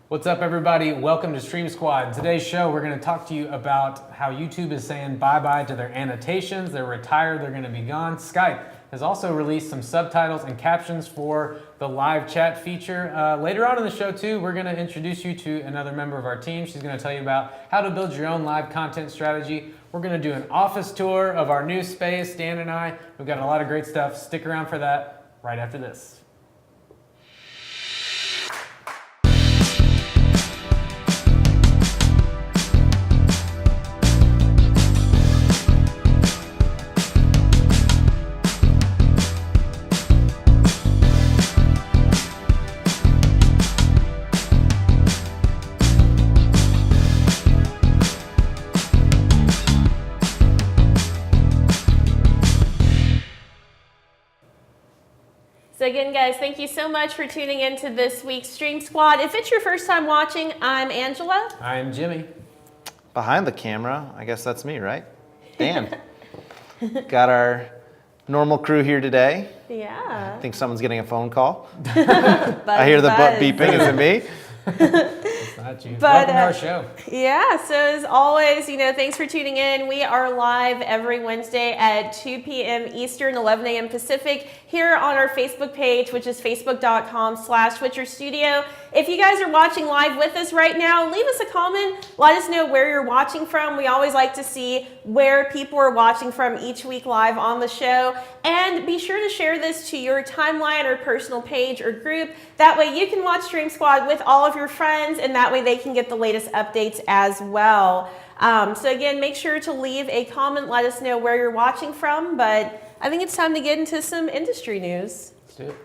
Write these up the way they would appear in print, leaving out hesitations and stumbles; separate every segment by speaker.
Speaker 1: What's up, everybody? Welcome to Stream Squad. In today's show, we're going to talk to you about how YouTube is saying bye-bye to their annotations. They're retired, they're going to be gone. Skype has also released some subtitles and captions for the live chat feature. Later on in the show, too, we're going to introduce you to another member of our team. She's going to tell you about how to build your own live content strategy. We're going to do an office tour of our new space, Dan and I. We've got a lot of great stuff. Stick around for that right after this.
Speaker 2: So again, guys, thank you so much for tuning into this week's Stream Squad. If it's your first time watching, I'm Angela.
Speaker 1: I'm Jimmy.
Speaker 3: Behind the camera, I guess that's me, right? Dan. Got our normal crew here today.
Speaker 2: Yeah.
Speaker 3: I think someone's getting a phone call.
Speaker 2: Buzz,
Speaker 3: I hear the butt beeping. Is it me?
Speaker 1: It's not you.
Speaker 2: But,
Speaker 1: welcome to our show.
Speaker 2: Yeah, so as always, thanks for tuning in. We are live every Wednesday at 2 p.m. Eastern, 11 a.m. Pacific, here on our Facebook page, which is facebook.com/SwitcherStudio. If you guys are watching live with us right now, leave us a comment. Let us know where you're watching from. We always like to see where people are watching from each week live on the show. And be sure to share this to your timeline or personal page or group. That way you can watch Stream Squad with all of your friends, and that way they can get the latest updates as well. So again, make sure to leave a comment. Let us know where you're watching from. But I think it's time to get into some industry news.
Speaker 1: Let's do it.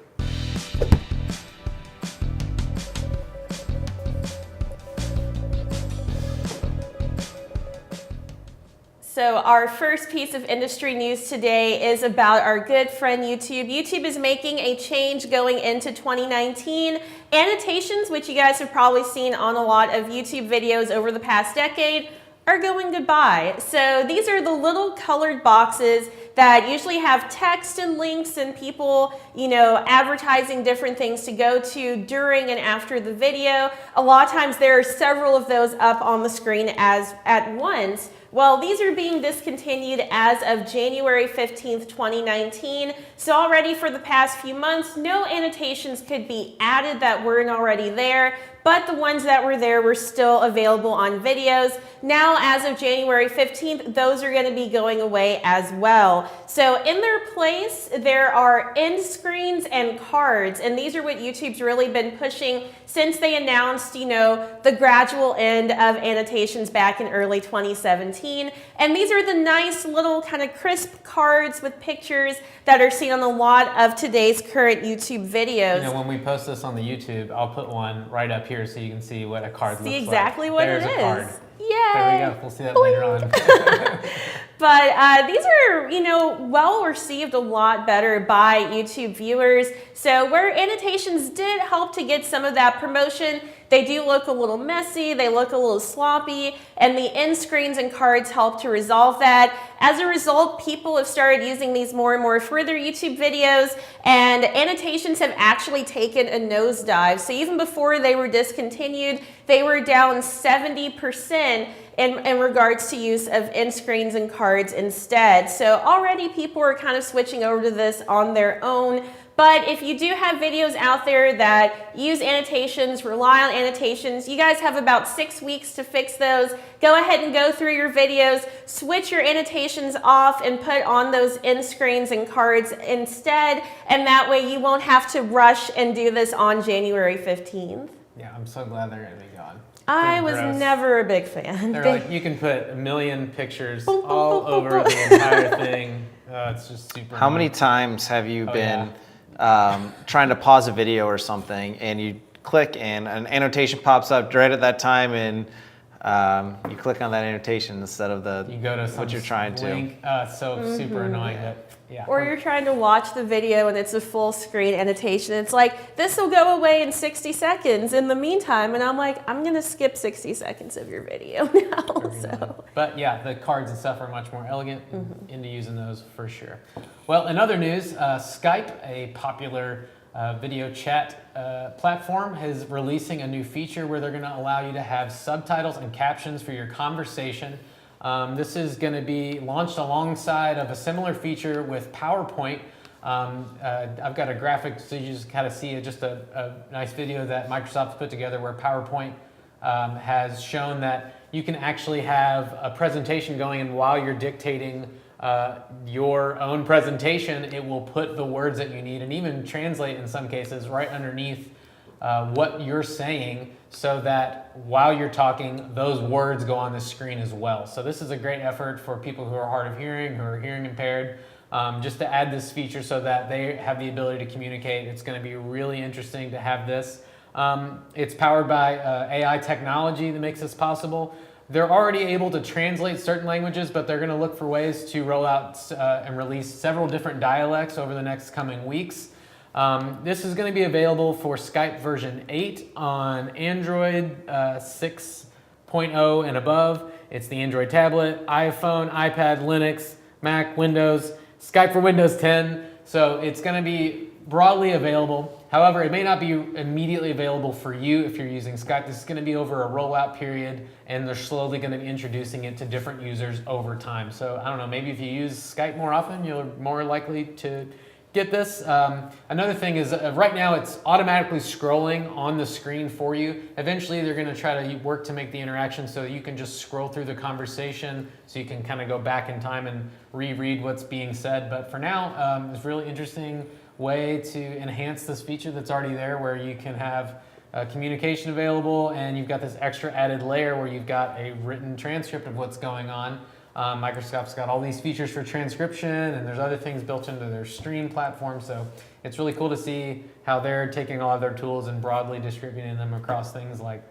Speaker 2: So our first piece of industry news today is about our good friend YouTube. YouTube is making a change going into 2019. Annotations, which you guys have probably seen on a lot of YouTube videos over the past decade, are going goodbye. So these are the little colored boxes that usually have text and links and people, advertising different things to go to during and after the video. A lot of times there are several of those up on the screen at once. Well, these are being discontinued as of January 15th, 2019. So already for the past few months, no annotations could be added that weren't already there, but the ones that were there were still available on videos. Now, as of January 15th, those are going to be going away as well. So in their place, there are end screens and cards, and these are what YouTube's really been pushing since they announced, the gradual end of annotations back in early 2017. And these are the nice little kind of crisp cards with pictures that are seen on a lot of today's current YouTube videos.
Speaker 1: When we post this on the YouTube, I'll put one right up here so you can see what a card looks like.
Speaker 2: See exactly what it is.
Speaker 1: There's a card.
Speaker 2: Yay!
Speaker 1: There we go. We'll see that later on.
Speaker 2: But these are, well received a lot better by YouTube viewers. So where annotations did help to get some of that promotion, they do look a little messy, they look a little sloppy, and the end screens and cards help to resolve that. As a result, people have started using these more and more for their YouTube videos, and annotations have actually taken a nosedive. So even before they were discontinued, they were down 70% in regards to use of end screens and cards instead. So already people are kind of switching over to this on their own. But if you do have videos out there that use annotations, rely on annotations, you guys have about 6 weeks to fix those. Go ahead and go through your videos, switch your annotations off, and put on those end screens and cards instead. And that way you won't have to rush and do this on January 15th.
Speaker 1: Yeah, I'm so glad they're going to be gone.
Speaker 2: I was never a big fan.
Speaker 1: They're like, you can put a million pictures all over the entire thing. It's just super
Speaker 3: How
Speaker 1: annoying.
Speaker 3: many times have you been trying to pause a video or something and you click and an annotation pops up right at that time and you click on that annotation instead of
Speaker 1: You go to
Speaker 3: what you're trying
Speaker 1: link. So super annoying. That, yeah.
Speaker 2: Or you're trying to watch the video and it's a full screen annotation. It's like, this will go away in 60 seconds in the meantime. And I'm like, I'm going to skip 60 seconds of your video now. So.
Speaker 1: But yeah, the cards and stuff are much more elegant. Into using those for sure. Well, in other news, Skype, a popular video chat platform is releasing a new feature where they're going to allow you to have subtitles and captions for your conversation. This is going to be launched alongside of a similar feature with PowerPoint. I've got a graphic so you just kind of see just a nice video that Microsoft's put together where PowerPoint has shown that you can actually have a presentation going, and while you're dictating your own presentation, it will put the words that you need and even translate in some cases right underneath what you're saying, so that while you're talking, those words go on the screen as well. So this is a great effort for people who are hard of hearing, who are hearing impaired, just to add this feature so that they have the ability to communicate. It's going to be really interesting to have this. It's powered by AI technology that makes this possible. They're already able to translate certain languages, but they're going to look for ways to roll out and release several different dialects over the next coming weeks. This is going to be available for Skype version 8 on Android 6.0 and above. It's the Android tablet, iPhone, iPad, Linux, Mac, Windows, Skype for Windows 10. So it's going to be broadly available. However, it may not be immediately available for you if you're using Skype. This is going to be over a rollout period, and they're slowly going to be introducing it to different users over time. So I don't know, maybe if you use Skype more often, you're more likely to get this. Another thing is right now it's automatically scrolling on the screen for you. Eventually they're going to try to work to make the interaction so you can just scroll through the conversation, so you can kind of go back in time and reread what's being said. But for now, it's a really interesting way to enhance this feature that's already there, where you can have communication available, and you've got this extra added layer where you've got a written transcript of what's going on. Microsoft's got all these features for transcription, and there's other things built into their stream platform. So it's really cool to see how they're taking all of their tools and broadly distributing them across things like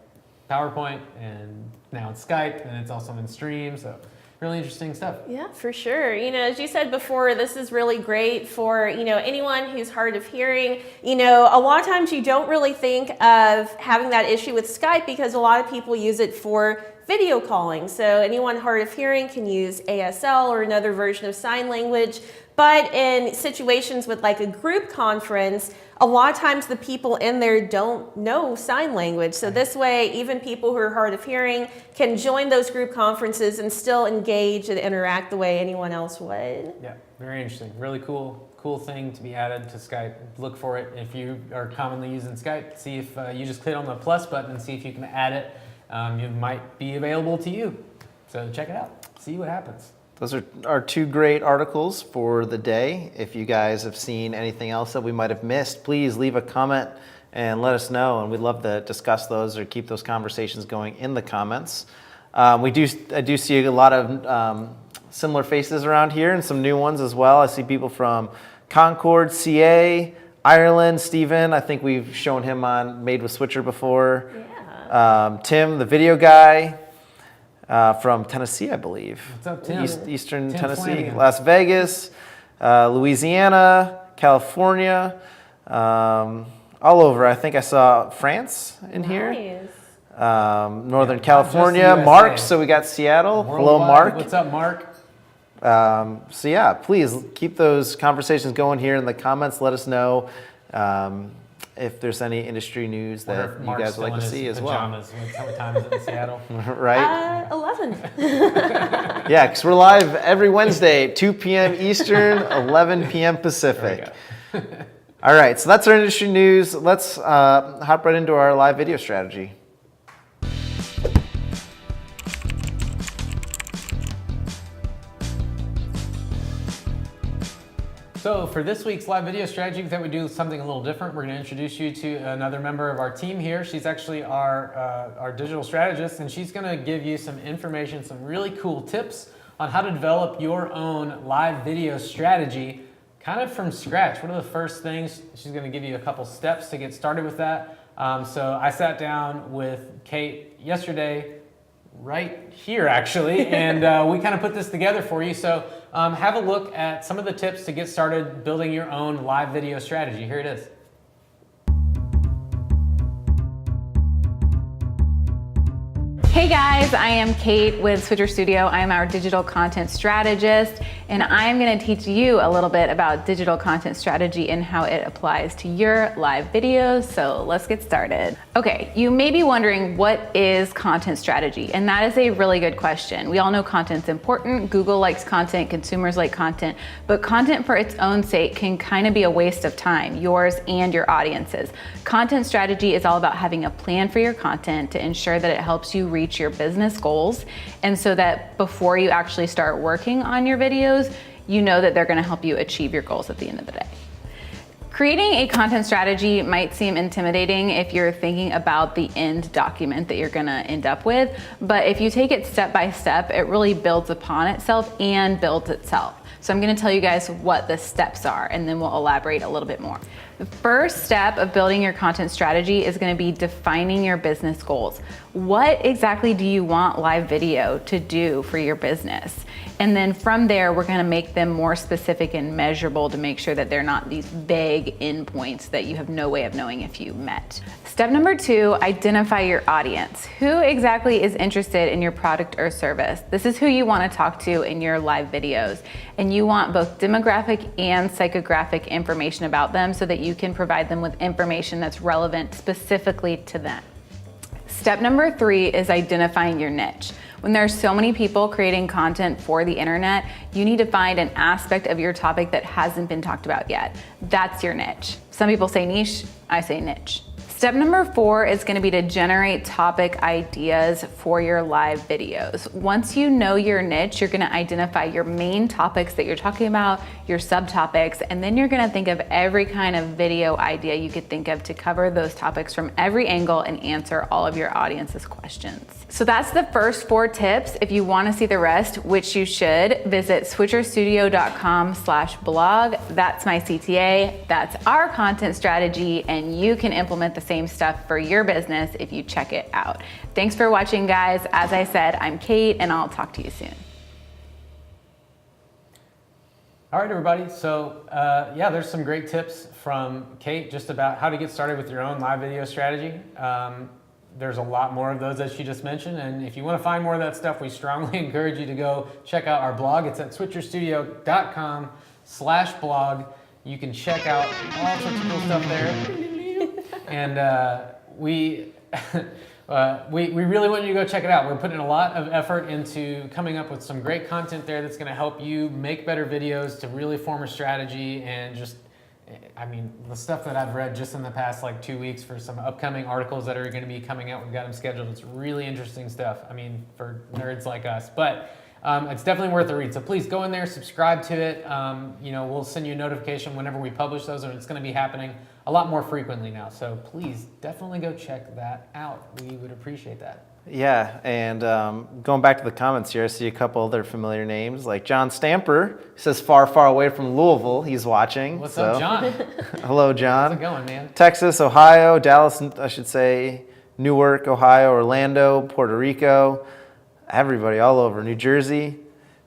Speaker 1: PowerPoint, and now it's Skype, and it's also in Stream. So really interesting stuff.
Speaker 2: Yeah, for sure. You know, as you said before, this is really great for, anyone who's hard of hearing. A lot of times you don't really think of having that issue with Skype because a lot of people use it for video calling. So anyone hard of hearing can use ASL or another version of sign language. But in situations with like a group conference, a lot of times the people in there don't know sign language. So this way, even people who are hard of hearing can join those group conferences and still engage and interact the way anyone else would.
Speaker 1: Yeah, very interesting. Really cool thing to be added to Skype. Look for it if you are commonly using Skype. See if you just click on the plus button and see if you can add it. It might be available to you. So check it out. See what happens.
Speaker 3: Those are our two great articles for the day. If you guys have seen anything else that we might have missed, please leave a comment and let us know. And we'd love to discuss those or keep those conversations going in the comments. I do see a lot of similar faces around here and some new ones as well. I see people from Concord, CA, Ireland. Stephen, I think we've shown him on Made with Switcher before.
Speaker 2: Yeah.
Speaker 3: Tim, the video guy. From Tennessee, I believe.
Speaker 1: What's up, Tim?
Speaker 3: Eastern
Speaker 1: Tim
Speaker 3: Tennessee,
Speaker 1: Flanagan.
Speaker 3: Las Vegas, Louisiana, California, all over. I think I saw France in here. Northern California,
Speaker 1: USA.
Speaker 3: Mark. So we got Seattle. Hello,
Speaker 1: Worldwide.
Speaker 3: Mark.
Speaker 1: What's up, Mark?
Speaker 3: So yeah, please keep those conversations going here in the comments. Let us know if there's any industry news that you guys would like to see as well.
Speaker 1: What time is it in Seattle?
Speaker 3: Right?
Speaker 2: 11.
Speaker 3: Yeah, because we're live every Wednesday, 2 p.m. Eastern, 11 p.m. Pacific. All right, so that's our industry news. Let's hop right into our live video strategy.
Speaker 1: So for this week's live video strategy, we thought we'd do something a little different. We're going to introduce you to another member of our team here. She's actually our digital strategist, and she's going to give you some information, some really cool tips on how to develop your own live video strategy kind of from scratch. What are the first things? She's going to give you a couple steps to get started with that. So I sat down with Kate yesterday, right here actually, and we kind of put this together for you. So have a look at some of the tips to get started building your own live video strategy. Here it is.
Speaker 4: Hey guys, I am Kate with Switcher Studio. I am our digital content strategist, and I'm going to teach you a little bit about digital content strategy and how it applies to your live videos. So let's get started. Okay, you may be wondering, what is content strategy? And that is a really good question. We all know content's important. Google likes content, consumers like content, but content for its own sake can kind of be a waste of time, yours and your audience's. Content strategy is all about having a plan for your content to ensure that it helps you reach your business goals, and so that before you actually start working on your videos, you know that they're going to help you achieve your goals at the end of the day. Creating a content strategy might seem intimidating if you're thinking about the end document that you're going to end up with, but if you take it step by step, it really builds upon itself and builds itself. So I'm going to tell you guys what the steps are, and then we'll elaborate a little bit more. The first step of building your content strategy is going to be defining your business goals. What exactly do you want live video to do for your business? And then from there, we're going to make them more specific and measurable to make sure that they're not these vague endpoints that you have no way of knowing if you met. Step number 2, identify your audience. Who exactly is interested in your product or service? This is who you want to talk to in your live videos. And you want both demographic and psychographic information about them so that you can provide them with information that's relevant specifically to them. Step number 3 is identifying your niche. When there are so many people creating content for the internet, you need to find an aspect of your topic that hasn't been talked about yet. That's your niche. Some people say niche, I say niche. Step number 4 is going to be to generate topic ideas for your live videos. Once you know your niche, you're going to identify your main topics that you're talking about, your subtopics, and then you're going to think of every kind of video idea you could think of to cover those topics from every angle and answer all of your audience's questions. So that's the first 4 tips. If you want to see the rest, which you should, visit switcherstudio.com/blog. That's my CTA. That's our content strategy, and you can implement the same stuff for your business if you check it out. Thanks for watching, guys. As I said, I'm Kate, and I'll talk to you soon.
Speaker 1: All right, everybody. So yeah, there's some great tips from Kate just about how to get started with your own live video strategy. There's a lot more of those that she just mentioned, and if you want to find more of that stuff, we strongly encourage you to go check out our blog. It's at switcherstudio.com/blog. You can check out all sorts of cool stuff there. And we really want you to go check it out. We're putting a lot of effort into coming up with some great content there that's going to help you make better videos, to really form a strategy, and just, I mean, the stuff that I've read just in the past like 2 weeks for some upcoming articles that are going to be coming out. We've got them scheduled. It's really interesting stuff. I mean, for nerds like us, but it's definitely worth a read. So please go in there, subscribe to it. You know, we'll send you a notification whenever we publish those, and it's going to be happening a lot more frequently now. So please definitely go check that out. We would appreciate that.
Speaker 3: Yeah, and going back to the comments here, I see a couple other familiar names, like John Stamper. He says far, far away from Louisville. He's watching.
Speaker 1: What's up, John?
Speaker 3: Hello, John.
Speaker 1: How's it going, man?
Speaker 3: Texas, Ohio, Dallas, I should say, Newark, Ohio, Orlando, Puerto Rico, everybody all over, New Jersey.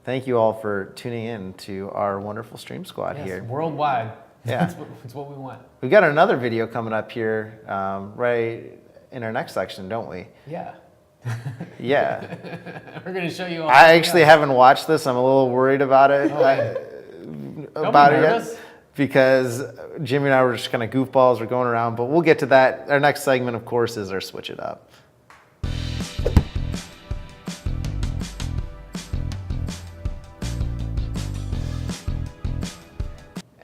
Speaker 3: Thank you all for tuning in to our wonderful stream squad here.
Speaker 1: Worldwide.
Speaker 3: Yeah.
Speaker 1: That's what we want.
Speaker 3: We've got another video coming up here right in our next section, don't we?
Speaker 1: Yeah.
Speaker 3: Yeah.
Speaker 1: We're going to show you all.
Speaker 3: I actually haven't watched this. I'm a little worried about it. About it yet, because Jimmy and I were just kind of goofballs. We're going around, but we'll get to that. Our next segment, of course, is our Switch It Up.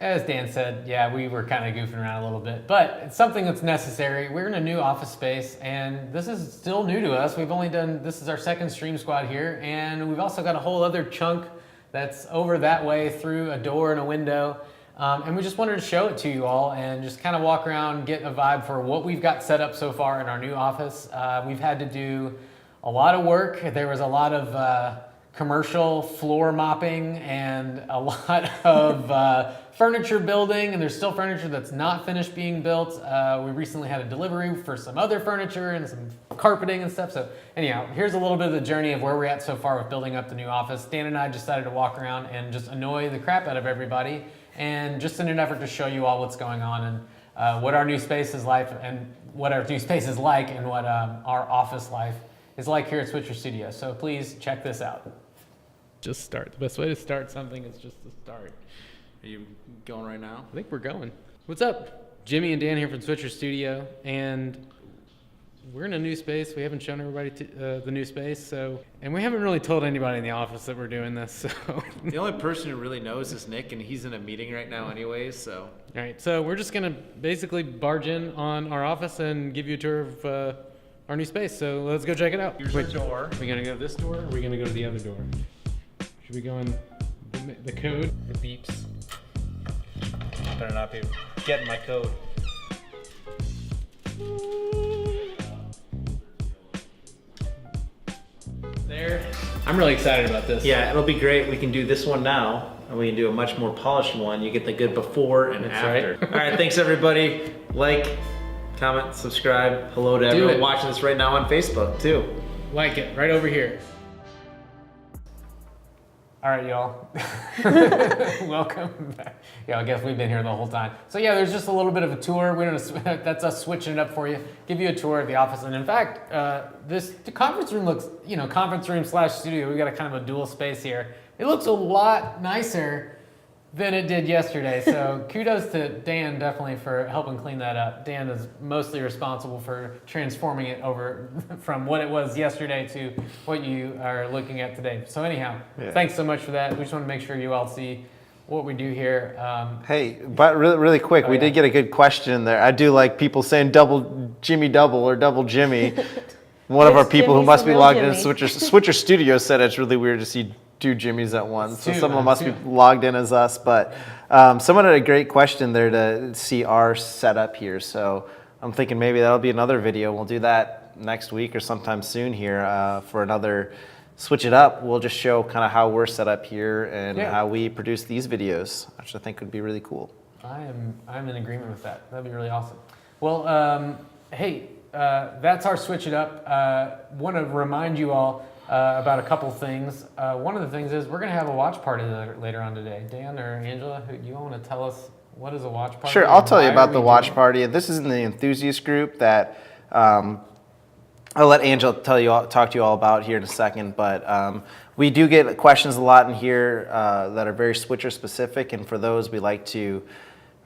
Speaker 1: As Dan said, yeah, we were kind of goofing around a little bit, but it's something that's necessary. We're in a new office space, and this is still new to us. We've only done, this is our second stream squad here, and we've also got a whole other chunk that's over that way through a door and a window. And we just wanted to show it to you all and just kind of walk around, get a vibe for what we've got set up so far in our new office. We've had to do a lot of work. There was a lot of commercial floor mopping and a lot of furniture building, and there's still furniture that's not finished being built. We recently had a delivery for some other furniture and some carpeting and stuff. So anyhow, here's a little bit of the journey of where we're at so far with building up the new office. Dan and I decided to walk around and just annoy the crap out of everybody, and just in an effort to show you all what's going on and what our new space is like, and what our office life is like here at Switcher Studio. So please check this out. Just start. The best way to start something is just to start.
Speaker 3: Are you going right now?
Speaker 1: I think we're going. What's up? Jimmy and Dan here from Switcher Studio, and we're in a new space. We haven't shown everybody the new space, and we haven't really told anybody in the office that we're doing this. So
Speaker 3: The only person who really knows is Nick, and he's in a meeting right now anyways, so.
Speaker 1: all right, so we're just gonna basically barge in on our office and give you a tour of our new space. So let's go check it out.
Speaker 3: Here's the door.
Speaker 1: Are we gonna go this door, or are we gonna go to the other door? Should we go in the code?
Speaker 3: It beeps. Better not be getting my code.
Speaker 1: There. I'm really excited about this.
Speaker 3: Yeah, it'll be great. We can do this one now, and we can do a much more polished one. You get the good before and
Speaker 1: That's
Speaker 3: after.
Speaker 1: right.
Speaker 3: All right, thanks everybody. Like, comment, subscribe. Hello to
Speaker 1: Do
Speaker 3: everyone
Speaker 1: it.
Speaker 3: watching this right now on Facebook too.
Speaker 1: Like it, right over here. All right, y'all. Welcome back. Yeah, I guess we've been here the whole time. So yeah, there's just a little bit of a tour. That's us switching it up for you. Give you a tour of the office. And in fact, the conference room looks, conference room / studio. We got a kind of a dual space here. It looks a lot nicer than it did yesterday. So kudos to Dan definitely for helping clean that up. Dan is mostly responsible for transforming it over from what it was yesterday to what you are looking at today. So anyhow, Thanks so much for that. We just want to make sure you all see what we do here.
Speaker 3: Hey, but really quick, we did get a good question there. I do like people saying double Jimmy double or double Jimmy. One of our people who
Speaker 2: Jimmy's
Speaker 3: must
Speaker 2: the
Speaker 3: be
Speaker 2: real
Speaker 3: logged in
Speaker 2: Jimmy.
Speaker 3: Switcher Studio said it's really weird to see two Jimmys at once. So
Speaker 1: Two,
Speaker 3: someone must
Speaker 1: two.
Speaker 3: be logged in as us. But someone had a great question there to see our setup here. So I'm thinking maybe that'll be another video. We'll do that next week or sometime soon here for another Switch It Up. We'll just show kind of how we're set up here and how we produce these videos, which I think would be really cool.
Speaker 1: I'm in agreement with that. That'd be really awesome. Well, hey, that's our Switch It Up. Want to remind you all about a couple things. One of the things is we're going to have a watch party later on today. Dan or Angela, do you all want to tell us what is a watch party?
Speaker 3: Sure, I'll tell you
Speaker 1: Why
Speaker 3: about
Speaker 1: are
Speaker 3: the
Speaker 1: we
Speaker 3: watch
Speaker 1: doing it?
Speaker 3: party. This is in the enthusiast group that I'll let Angela talk to you all about here in a second. But we do get questions a lot in here that are very Switcher specific, and for those we like to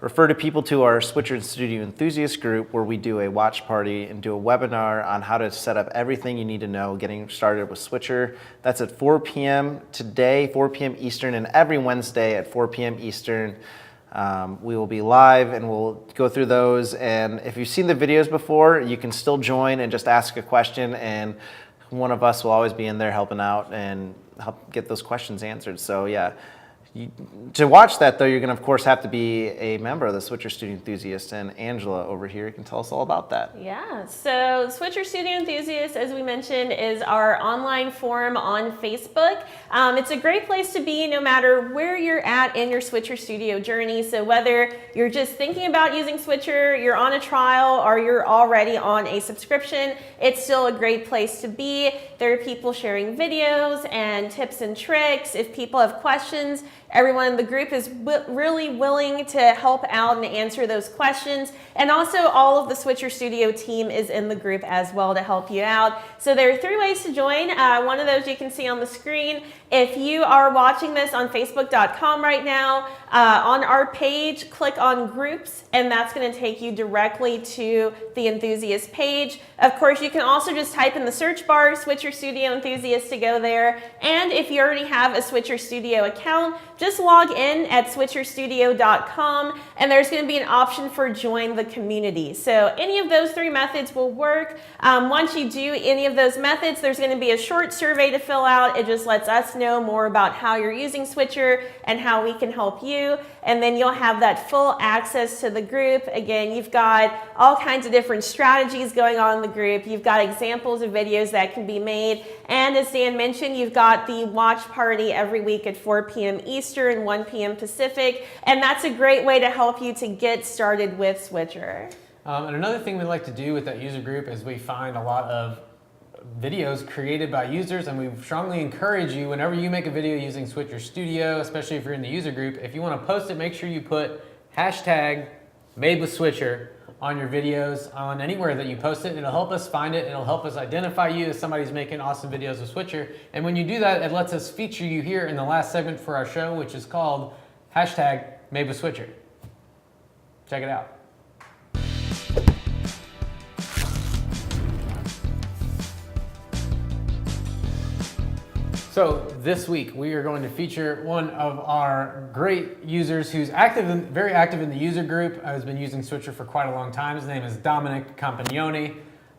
Speaker 3: refer to people to our Switcher Studio enthusiast group, where we do a watch party and do a webinar on how to set up everything you need to know getting started with Switcher. That's at 4 p.m. today, 4 p.m. Eastern, and every Wednesday at 4 p.m. Eastern. We will be live and we'll go through those. And if you've seen the videos before, you can still join and just ask a question, and one of us will always be in there helping out and help get those questions answered. So yeah. To watch that, though, you're going to, of course, have to be a member of the Switcher Studio Enthusiast, and Angela over here can tell us all about that.
Speaker 2: Yeah, so Switcher Studio Enthusiast, as we mentioned, is our online forum on Facebook. It's a great place to be no matter where you're at in your Switcher Studio journey. So whether you're just thinking about using Switcher, you're on a trial, or you're already on a subscription, it's still a great place to be. There are people sharing videos and tips and tricks. If people have questions, everyone in the group is really willing to help out and answer those questions. And also all of the Switcher Studio team is in the group as well to help you out. So there are 3 ways to join. One of those you can see on the screen. If you are watching this on Facebook.com right now, on our page, click on groups, and that's going to take you directly to the enthusiast page. Of course, you can also just type in the search bar, Switcher Studio Enthusiast, to go there. And if you already have a Switcher Studio account, just log in at switcherstudio.com, and there's going to be an option for join the community. So any of those 3 methods will work. Once you do any of those methods, there's going to be a short survey to fill out. It just lets us know more about how you're using Switcher and how we can help you. And then you'll have that full access to the group. Again, you've got all kinds of different strategies going on in the group. You've got examples of videos that can be made. And as Dan mentioned, you've got the watch party every week at 4 p.m. Eastern, 1 p.m. Pacific. And that's a great way to help you to get started with Switcher.
Speaker 1: And another thing we like to do with that user group is we find a lot of videos created by users, and we strongly encourage you, whenever you make a video using Switcher Studio, especially if you're in the user group, if you want to post it, make sure you put hashtag madewithswitcher on your videos, on anywhere that you post it. It'll help us find it. It'll help us identify you as somebody who's making awesome videos with Switcher. And when you do that, it lets us feature you here in the last segment for our show, which is called #MadeWithSwitcher. Check it out. So this week we are going to feature one of our great users who's very active in the user group, has been using Switcher for quite a long time. His name is Dominic Compagnone,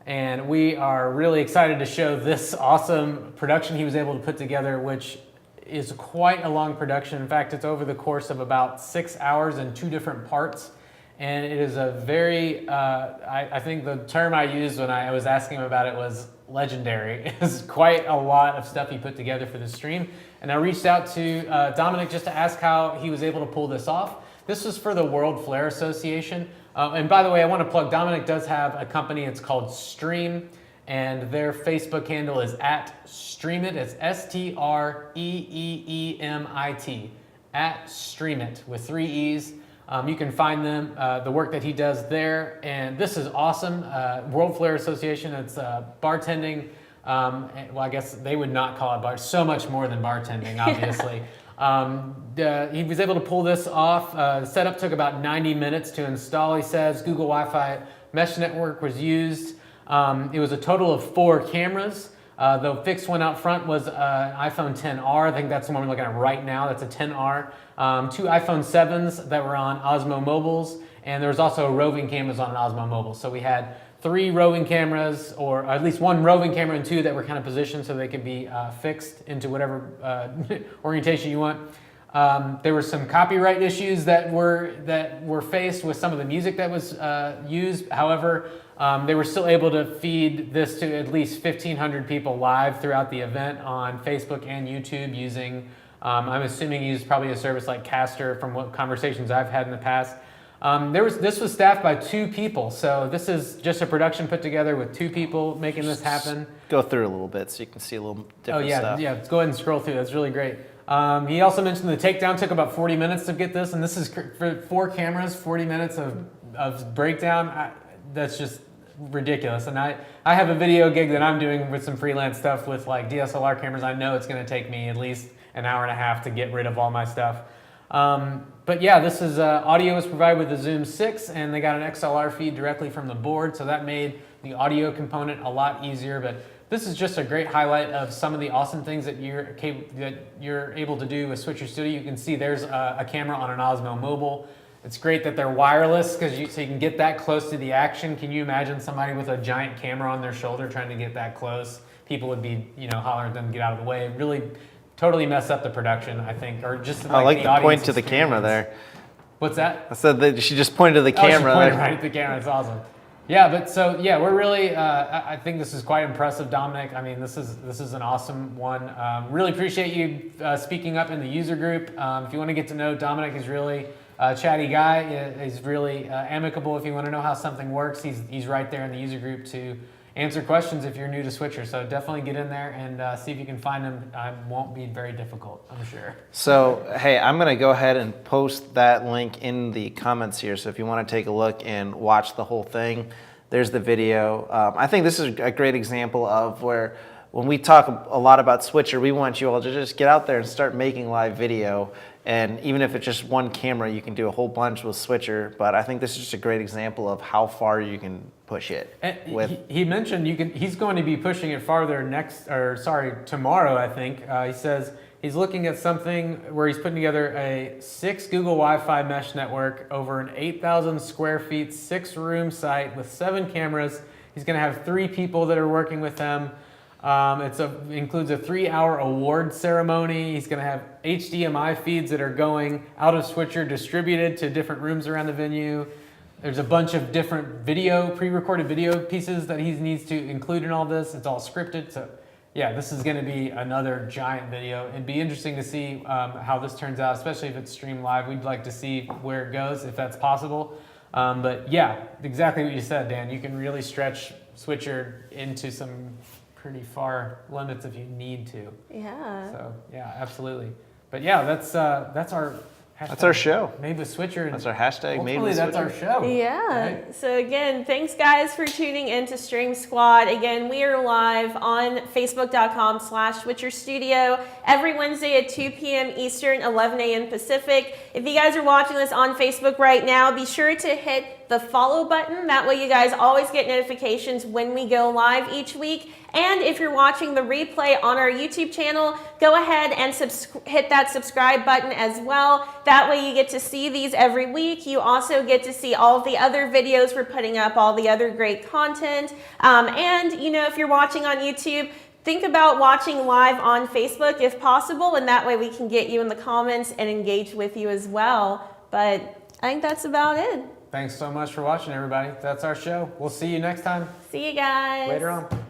Speaker 1: and we are really excited to show this awesome production he was able to put together, which is quite a long production. In fact, it's over the course of about 6 hours in 2 different parts. And it is a very, I think the term I used when I was asking him about it was legendary. It's quite a lot of stuff he put together for the stream. And I reached out to Dominic just to ask how he was able to pull this off. This was for the World Flair Association. And by the way, I want to plug, Dominic does have a company, it's called Stream, and their Facebook handle is @Streamit. It's STREEEMIT, @Streamit with 3 E's. You can find them, the work that he does there, and this is awesome. World Flair Association, it's bartending. Well, I guess they would not call it bar, so much more than bartending, obviously. He was able to pull this off. The setup took about 90 minutes to install, he says. Google Wi-Fi mesh network was used. It was a total of 4 cameras. The fixed one out front was an iPhone XR. I think that's the one we're looking at right now. That's a XR. 2 iPhone 7s that were on Osmo Mobiles, and there was also roving cameras on an Osmo Mobile. So we had 3 roving cameras, or at least 1 roving camera and 2 that were kind of positioned so they could be fixed into whatever orientation you want. There were some copyright issues that were faced with some of the music that was used. However, they were still able to feed this to at least 1,500 people live throughout the event on Facebook and YouTube using, I'm assuming, used probably a service like Caster from what conversations I've had in the past. This was staffed by 2 people, so this is just a production put together with 2 people making this happen.
Speaker 3: Go through a little bit so you can see a little different stuff.
Speaker 1: Yeah, let's go ahead and scroll through. That's really great. He also mentioned the takedown took about 40 minutes to get this, and this is for 4 cameras, 40 minutes of breakdown. That's just ridiculous. And I have a video gig that I'm doing with some freelance stuff with like DSLR cameras. I know it's going to take me at least an hour and a half to get rid of all my stuff. But yeah, this is audio was provided with the Zoom 6, and they got an XLR feed directly from the board, so that made the audio component a lot easier. But this is just a great highlight of some of the awesome things that you're able to do with Switcher Studio. You can see there's a camera on an Osmo Mobile. It's great that they're wireless so you can get that close to the action. Can you imagine somebody with a giant camera on their shoulder trying to get that close? People would be, hollering at them to get out of the way. Really totally mess up the production, I think, or just like,
Speaker 3: I like the point to
Speaker 1: experience.
Speaker 3: the camera there.
Speaker 1: What's that?
Speaker 3: I said that she just pointed to the camera.
Speaker 1: She pointed right at the camera. It's awesome. Yeah, but so yeah, we're really. I think this is quite impressive, Dominic. I mean, this is an awesome one. Really appreciate you speaking up in the user group. If you want to get to know Dominic, he's really a chatty guy. He's really amicable. If you want to know how something works, he's right there in the user group to answer questions if you're new to Switcher. So definitely get in there and see if you can find him. It won't be very difficult, I'm sure.
Speaker 3: So, hey, I'm going to go ahead and post that link in the comments here. So if you want to take a look and watch the whole thing, there's the video. I think this is a great example of where when we talk a lot about Switcher, we want you all to just get out there and start making live video. And even if it's just 1 camera, you can do a whole bunch with Switcher. But I think this is just a great example of how far you can push it.
Speaker 1: He mentioned he's going to be pushing it farther tomorrow, I think. He says he's looking at something where he's putting together a 6 Google Wi-Fi mesh network over an 8,000 square feet, 6-room site with 7 cameras. He's going to have 3 people that are working with him. Includes a 3-hour award ceremony. He's going to have HDMI feeds that are going out of Switcher, distributed to different rooms around the venue. There's a bunch of different pre-recorded video pieces that he needs to include in all this. It's all scripted. So yeah, this is going to be another giant video. It'd be interesting to see how this turns out, especially if it's streamed live. We'd like to see where it goes, if that's possible. But yeah, exactly what you said, Dan. You can really stretch Switcher into some pretty far limits if you need to.
Speaker 2: Yeah.
Speaker 1: So yeah, absolutely. But yeah, that's our
Speaker 3: That's our show.
Speaker 1: Made with Switcher.
Speaker 3: That's our hashtag, Made
Speaker 1: Ultimately,
Speaker 3: with
Speaker 1: that's
Speaker 3: Switcher.
Speaker 1: our show.
Speaker 2: Yeah.
Speaker 1: Right?
Speaker 2: So again, thanks guys for tuning in to Stream Squad. Again, we are live on facebook.com/Switcher Studio every Wednesday at 2 p.m. Eastern, 11 a.m. Pacific. If you guys are watching this on Facebook right now, be sure to hit the follow button. That way you guys always get notifications when we go live each week. And if you're watching the replay on our YouTube channel, go ahead and hit that subscribe button as well. That way you get to see these every week. You also get to see all of the other videos we're putting up, all the other great content. And you know, if you're watching on YouTube, think about watching live on Facebook if possible, and that way we can get you in the comments and engage with you as well. But I think that's about it.
Speaker 1: Thanks so much for watching, everybody. That's our show. We'll see you next time.
Speaker 2: See you guys.
Speaker 1: Later on.